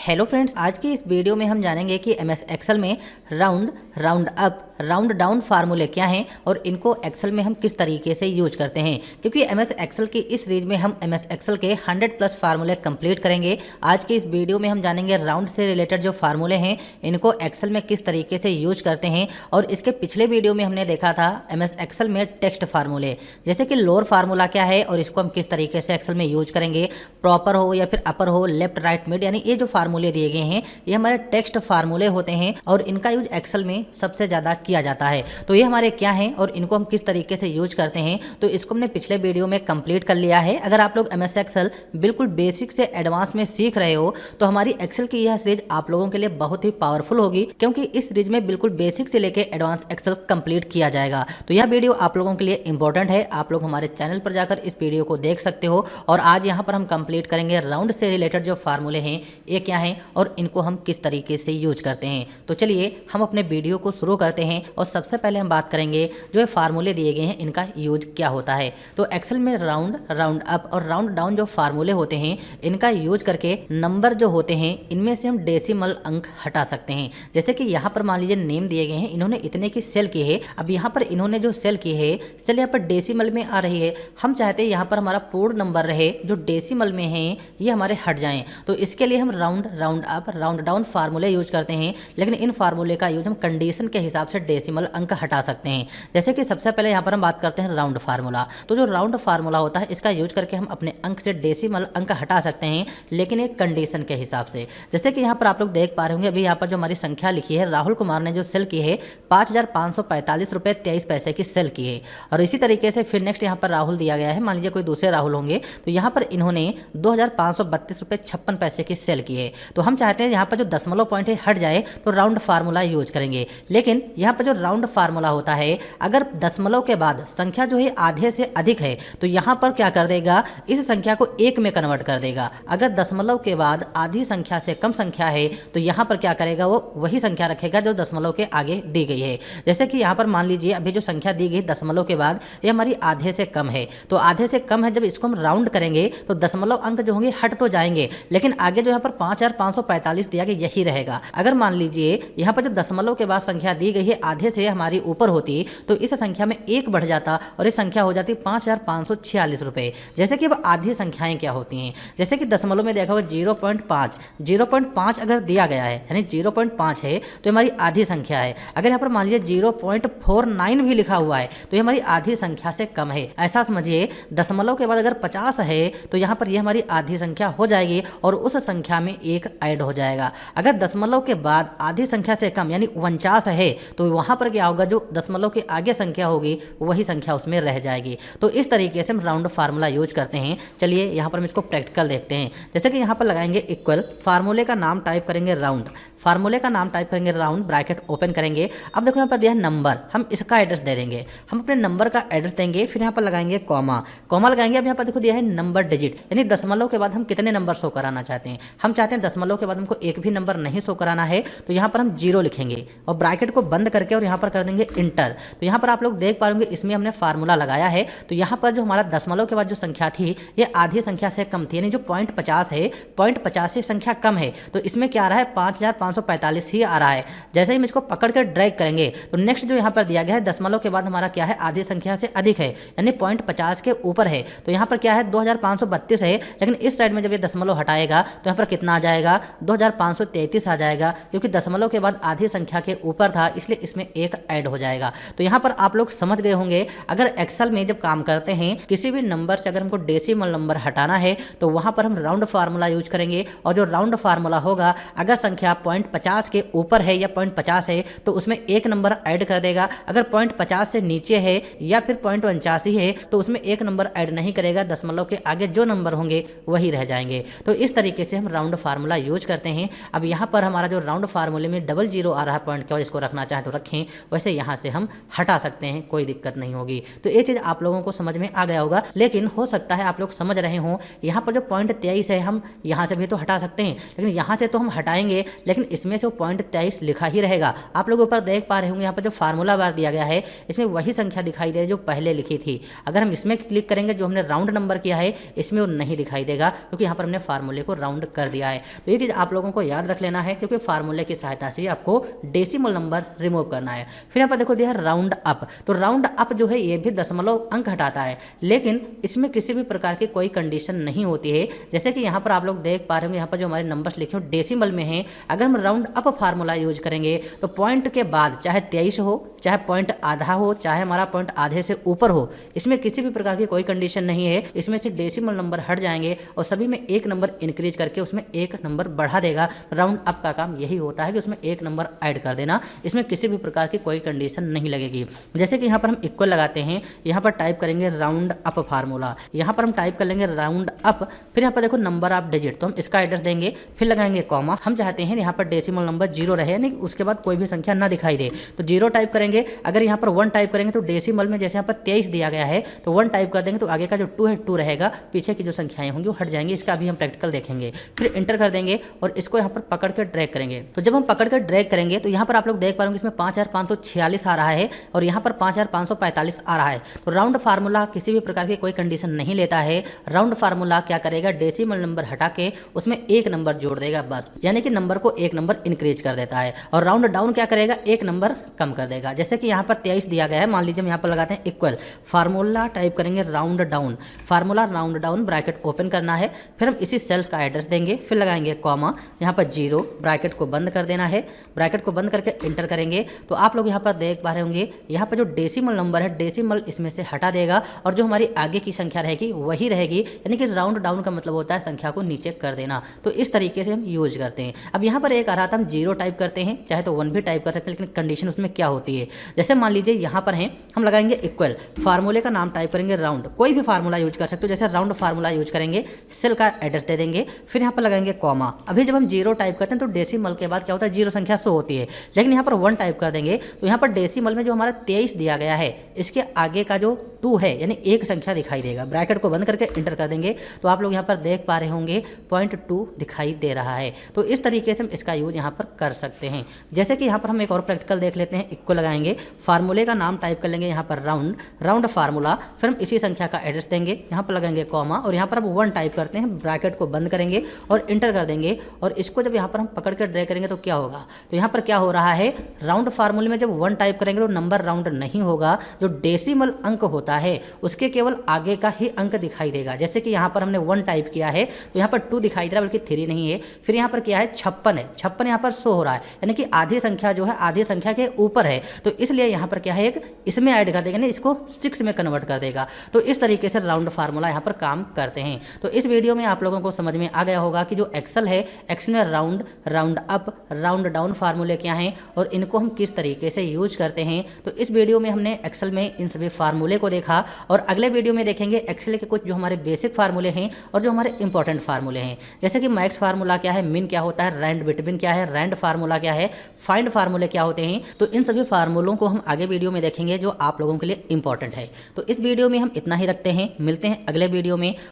Hello friends, आज की इस वीडियो में हम जानेंगे कि एमएस एक्सेल में round, round up, round down फार्मूले क्या हैं और इनको एक्सेल में हम किस तरीके से यूज करते हैं। क्योंकि एमएस एक्सेल की इस सीरीज में हम एमएस एक्सेल के 100+ फार्मूले कंप्लीट करेंगे। आज की इस वीडियो में हम जानेंगे राउंड से रिलेटेड जो फार्मूले हैं इनको एक्सेल में किस तरीके से यूज करते हैं। और इसके पिछले वीडियो में हमने देखा था एमएस एक्सेल में टेक्स्ट फार्मूले, जैसे कि लोअर फार्मूला क्या है और इसको हम किस तरीके से एक्सेल में यूज करेंगे। प्रॉपर हो या फिर अपर हो, लेफ्ट राइट मिड, यानी ये जो फार्मूले दिए गए हैं ये हमारे टेक्स्ट फार्मूले होते हैं और इनका यूज एक्सेल में सबसे ज़्यादा किया जाता है। तो ये हमारे क्या हैं और इनको हम किस तरीके से यूज करते हैं, तो इसको हमने पिछले वीडियो में कंप्लीट कर लिया है। अगर आप लोग एमएस एक्सेल बिल्कुल बेसिक से एडवांस में सीख रहे हो तो हमारी एक्सेल की यह सीरीज आप लोगों के लिए बहुत ही पावरफुल होगी, क्योंकि इस सीरीज में बिल्कुल बेसिक से लेकर एडवांस एक्सेल कंप्लीट किया जाएगा। तो यह वीडियो आप लोगों के लिए इंपॉर्टेंट है। आप लोग हमारे चैनल पर जाकर इस वीडियो को देख सकते हो। और आज यहाँ पर हम कंप्लीट करेंगे राउंड से रिलेटेड जो फार्मूले हैं ये क्या हैं और इनको हम किस तरीके से यूज करते हैं। तो चलिए हम अपने वीडियो को शुरू करते हैं और सबसे पहले हम बात करेंगे जो ये फार्मूले दिए गए हैं इनका यूज क्या होता है। तो एक्सेल में राउंड, राउंड अप और राउंड डाउन जो फार्मूले होते हैं इनका यूज करके नंबर जो होते हैं इनमें से हम डेसिमल अंक हटा सकते हैं। जैसे कि यहाँ पर मान लीजिए नेम दिए गए हैं, इन्होंने इतने की सेल की है। अब यहाँ पर इन्होंने जो सेल की है, सेल यहाँ पर डेसिमल में आ रही है। हम चाहते हैं यहाँ पर हमारा पूर्ण नंबर रहे, जो डेसिमल में है ये हमारे हट जाएं। तो इसके लिए हम round, round up, round down फार्मूले यूज करते हैं। लेकिन इन फार्मूले का यूज हम कंडीशन के हिसाब से डेसिमल अंक हटा सकते हैं। जैसे कि सबसे पहले यहाँ पर हम बात करते हैं राउंड फार्मूला। तो जो राउंड फार्मूला होता है इसका यूज करके हम अपने अंक से डेसिमल अंक हटा सकते हैं, लेकिन एक कंडीशन के हिसाब से। जैसे कि यहाँ पर आप लोग देख पा रहे होंगे, अभी यहाँ पर जो हमारी संख्या लिखी है, राहुल कुमार ने जो सेल की है 5,545 रुपये 23 पैसे की सेल की है। और इसी तरीके से फिर नेक्स्ट यहाँ पर राहुल दिया गया है, मान लीजिए कोई दूसरे राहुल होंगे, तो यहाँ पर इन्होंने 2,532 रुपये 56 पैसे की सेल की है। तो हम चाहते हैं यहाँ पर जो दशमलव पॉइंट है हट जाए, तो राउंड फार्मूला यूज करेंगे। लेकिन यहाँ पर जो राउंड फार्मूला होता है, अगर दशमलव के बाद संख्या जो है आधे से अधिक है तो यहाँ पर क्या कर देगा, इस संख्या को एक में कन्वर्ट कर देगा। अगर दशमलव के बाद आधी संख्या से कम संख्या है तो यहाँ पर क्या करेगा, वो वही संख्या रखेगा जो दशमलव के आगे दी गई है। जैसे कि यहाँ पर मान लीजिए अभी जो संख्या दी गई दशमलव के बाद ये हमारी आधे से कम है, तो आधे से कम है, जब इसको हम राउंड करेंगे तो दशमलव अंक जो होंगे हट तो जाएंगे, लेकिन आगे जो यहाँ पर 5,545 दिया गया यही रहेगा। अगर मान लीजिए यहाँ पर जो दशमलव के बाद संख्या दी गई है आधे से हमारी ऊपर होती तो इस संख्या में एक बढ़ जाता और ये संख्या हो जाती 5,546 रुपये। जैसे कि अब आधी संख्याएं क्या होती हैं, जैसे कि दशमलव में देखा होगा 0.5, 0.5 अगर दिया गया है यानी 0.5 है तो हमारी आधी संख्या है। अगर यहाँ पर मान लीजिए 0.49 भी लिखा हुआ है तो ये हमारी आधी संख्या से कम है। ऐसा समझिए दशमलव के बाद अगर 50 है तो यहाँ पर ये हमारी आधी संख्या हो जाएगी और उस संख्या में एक ऐड हो जाएगा। अगर दशमलव के बाद आधी संख्या से कम यानी 49 है तो वहाँ पर क्या होगा, जो दशमलव के आगे संख्या होगी वही संख्या उसमें रह जाएगी। तो इस तरीके से हम राउंड फार्मूला यूज करते हैं। चलिए यहाँ पर हम इसको प्रैक्टिकल देखते हैं। जैसे कि यहाँ पर लगाएंगे इक्वल, फार्मूले का नाम टाइप करेंगे राउंड, फार्मूले का नाम टाइप करेंगे राउंड, ब्रैकेट ओपन करेंगे। अब देखो यहाँ पर दिया है नंबर, हम इसका एड्रेस दे देंगे, हम अपने नंबर का एड्रेस देंगे। फिर यहाँ पर लगाएंगे कॉमा, कॉमा लगाएंगे। अब यहाँ पर देखो दिया है नंबर डिजिट, यानी दशमलव के बाद हम कितने नंबर शो कराना चाहते हैं। हम चाहते हैं दशमलव के बाद हमको एक भी नंबर नहीं शो कराना है, तो यहाँ पर हम 0 लिखेंगे और ब्रैकेट को बंद करके और यहाँ पर कर देंगे इंटर। तो यहाँ पर आप लोग देख पा रहे होंगे इसमें हमने फार्मूला लगाया है। तो यहाँ पर जो हमारा दशमलव के बाद जो संख्या थी ये आधी संख्या से कम थी, यानी जो 0.50 है, 0.50 से संख्या कम है, तो इसमें क्या आ रहा है 5,545 ही आ रहा है। जैसे ही हम इसको पकड़ कर ड्रैग करेंगे तो नेक्स्ट जो यहाँ पर दिया गया है दशमलव के बाद हमारा क्या है, आधी संख्या से अधिक है यानी 0.50 के ऊपर है, तो यहाँ पर क्या है 2,532 है। लेकिन इस साइड में जब ये दशमलव हटाएगा तो यहाँ पर कितना आ जाएगा, 2,533 आ जाएगा, क्योंकि दशमलव के बाद आधी संख्या के ऊपर था इसलिए इसमें एक ऐड हो जाएगा। तो यहाँ पर आप लोग समझ गए होंगे, अगर एक्सेल में जब काम करते हैं किसी भी नंबर से अगर हमको डेसिमल नंबर हटाना है तो वहाँ पर हम राउंड फार्मूला यूज करेंगे। और जो राउंड फार्मूला होगा, अगर संख्या 0.50 के ऊपर है या 0.50 है तो उसमें एक नंबर ऐड कर देगा। अगर 0.50 से नीचे है या फिर 0.89 है तो उसमें एक नंबर ऐड नहीं करेगा, दशमलव के आगे जो नंबर होंगे वही रह जाएंगे। तो इस तरीके से हम राउंड फार्मूला यूज करते हैं। अब यहाँ पर हमारा जो राउंड फार्मूले में 00 आ रहा है पॉइंट का, इसको रखना चाहें तो रखें, वैसे यहाँ से हम हटा सकते हैं, कोई दिक्कत नहीं होगी। तो ये चीज़ आप लोगों को समझ में आ गया होगा। लेकिन हो सकता है आप लोग समझ रहे हो यहाँ पर जो 0.23 है हम यहाँ से भी तो हटा सकते हैं, लेकिन यहाँ से तो हम हटाएंगे लेकिन इसमें से वो 0.23 लिखा ही रहेगा। आप लोग ऊपर देख पा रहे होंगे यहाँ पर जो फार्मूला बार दिया गया है इसमें वही संख्या दिखाई दे जो पहले लिखी थी। अगर हम इसमें क्लिक करेंगे जो हमने राउंड नंबर किया है इसमें वो नहीं दिखाई देगा, क्योंकि यहाँ पर हमने फार्मूले को राउंड कर दिया है। तो ये चीज़ आप लोगों को याद रख लेना है, क्योंकि फार्मूले की सहायता से आपको डेसिमल नंबर रिमूव करना है। फिर यहाँ पर देखो दिया है राउंड अप, तो राउंड अप जो है ये भी दशमलव अंक हटाता है, लेकिन इसमें किसी भी प्रकार की कोई कंडीशन नहीं होती है। जैसे कि यहाँ पर आप लोग देख पा रहे होंगे, यहाँ पर जो हमारे नंबर्स लिखे हो डेसिमल में हैं, अगर हम राउंड अप फार्मूला यूज करेंगे तो पॉइंट के बाद चाहे 23 हो, चाहे पॉइंट आधा हो, चाहे हमारा पॉइंट आधे से ऊपर हो, इसमें किसी भी प्रकार की कोई कंडीशन नहीं है। इसमें से डेसिमल नंबर हट जाएंगे और सभी में एक नंबर इंक्रीज करके उसमें एक नंबर बढ़ा देगा। राउंड अप का काम यही होता है कि उसमें एक नंबर ऐड कर देना, इसमें किसी भी प्रकार की कोई कंडीशन नहीं लगेगी। जैसे कि यहाँ पर हम इक्वल लगाते हैं, यहाँ पर टाइप करेंगे राउंड अप फार्मूला, यहाँ पर हम टाइप कर लेंगे राउंड अप, फिर यहाँ पर देखो नंबर ऑफ डिजिट, तो हम इसका एड्रेस देंगे, फिर लगाएंगे कॉमा। हम चाहते हैं यहाँ पर डेसिमल नंबर 0 रहे, यानी उसके बाद कोई भी संख्या ना दिखाई दे, तो 0 टाइप करेंगे। अगर यहाँ पर 1 टाइप करेंगे तो डेसिमल में जैसे यहाँ पर 23 दिया गया है तो 1 टाइप कर देंगे तो आगे का जो 2 है 2 रहेगा, पीछे की जो संख्याएं होंगी वो हट जाएंगी। इसका अभी हम प्रैक्टिकल देखेंगे। फिर इंटर कर देंगे और इसको यहाँ पर पकड़ कर ड्रैग करेंगे। तो जब हम पकड़ कर ड्रैग करेंगे तो यहाँ पर आप लोग देख पाएंगे इसमें 5546 आ रहा है और यहाँ पर 5545 आ रहा है। तो राउंड फार्मूला किसी भी प्रकार की कोई कंडीशन नहीं लेता है। राउंड फार्मूला क्या करेगा, डेसिमल नंबर हटा के उसमें एक नंबर जोड़ देगा बस, यानी कि नंबर को एक नंबर इंक्रीज कर देता है। और राउंड डाउन क्या करेगा, एक नंबर कम कर देगा। जैसे कि यहाँ पर 23 दिया गया है, मान लीजिए हम यहाँ पर लगाते हैं इक्वल, फार्मूला टाइप करेंगे round down, formula round down bracket open करना है, फिर हम इसी सेल्स का एड्रेस देंगे, फिर लगाएंगे कॉमा, यहाँ पर 0, ब्रैकेट को बंद कर देना है। ब्रैकेट को बंद करके इंटर करेंगे तो आप लोग यहाँ पर देख पा रहे होंगे, यहाँ पर जो डेसिमल नंबर है डेसिमल इसमें से हटा देगा और जो हमारी आगे की संख्या रहेगी वही रहेगी, यानी कि राउंड डाउन का मतलब होता है संख्या को नीचे कर देना। तो इस तरीके से हम यूज करते हैं। अब यहाँ पर एक आ रहा था, हम 0 टाइप करते हैं, चाहे तो 1 भी टाइप कर सकते हैं, लेकिन कंडीशन उसमें क्या होती है, जैसे मान लीजिए यहाँ पर हैं, हम लगाएंगे इक्वल, फार्मूले का नाम टाइप करेंगे राउंड, कोई भी फार्मूला यूज कर सकते हो, जैसे राउंड फार्मूला यूज करेंगे, सेल का एड्रेस दे देंगे, फिर यहाँ पर लगाएंगे कॉमा। अभी जब हम 0 टाइप करते हैं तो डेसिमल के बाद क्या होता है, 0 संख्या शो होती है, लेकिन यहाँ पर 1 टाइप कर देंगे तो यहाँ पर डेसिमल में जो हमारा 23 दिया गया है इसके आगे का जो 2 है यानी एक संख्या दिखाई देगा। ब्रैकेट को बंद करके इंटर कर देंगे तो आप लोग यहाँ पर देख पा रहे होंगे 0.2 दिखाई दे रहा है। तो इस तरीके से हम इसका यूज यहाँ पर कर सकते हैं। जैसे कि यहाँ पर हम एक और प्रैक्टिकल देख लेते हैं, इक्वल लगाएंगे, फार्मूले का नाम टाइप कर लेंगे यहाँ पर राउंड, राउंड फार्मूला, फिर हम इसी संख्या का एड्रेस देंगे, यहाँ पर लगाएंगे कॉमा और यहाँ पर हम 1 टाइप करते हैं, ब्रैकेट को बंद करेंगे और इंटर कर देंगे। और इसको जब यहाँ पर हम पकड़ कर ड्रैग करेंगे तो क्या होगा, तो यहाँ पर क्या हो रहा है, राउंड फार्मूले में जब 1 टाइप करेंगे तो नंबर राउंड नहीं होगा, जो डेसिमल अंक होता है उसके केवल आगे का ही अंक दिखाई देगा। जैसे कि यहाँ पर हमने 1 टाइप किया है तो यहाँ पर 2 दिखाई दे रहा है, बल्कि 3 नहीं है। फिर यहाँ पर क्या है, 56 है, 56 यहाँ पर शो हो रहा है, यानी कि आधी संख्या जो है आधी संख्या के ऊपर है, तो इसलिए यहाँ पर क्या है, एक इसमें ऐड कर देगा, इसको 6 में कन्वर्ट कर देगा। तो इस तरीके से राउंड फार्मूला यहाँ पर काम करते हैं। तो इस वीडियो में आप लोगों को समझ में आ गया होगा कि जो एक्सेल है, एक्सेल में round, round up, round down फार्मूले क्या हैं और इनको हम किस तरीके से यूज करते हैं। तो इस वीडियो में हमने एक्सेल में इन सभी फार्मूले को देखा और अगले वीडियो में देखेंगे एक्सेल के कुछ जो हमारे बेसिक फार्मूले हैं और जो हमारे इंपॉर्टेंट फार्मूले हैं, जैसे कि मैक्स फार्मूला क्या है, मिन क्या होता है, रैंड बिटवीन क्या है, रैंड फार्मूला क्या है, फाइंड फार्मूले क्या होते हैं। तो इन सभी फार्मूलों को हम आगे वीडियो में देखेंगे जो आप लोगों के लिए इंपॉर्टेंट है। तो इस वीडियो में हम इतना ही रखते हैं, मिलते हैं अगले वीडियो में।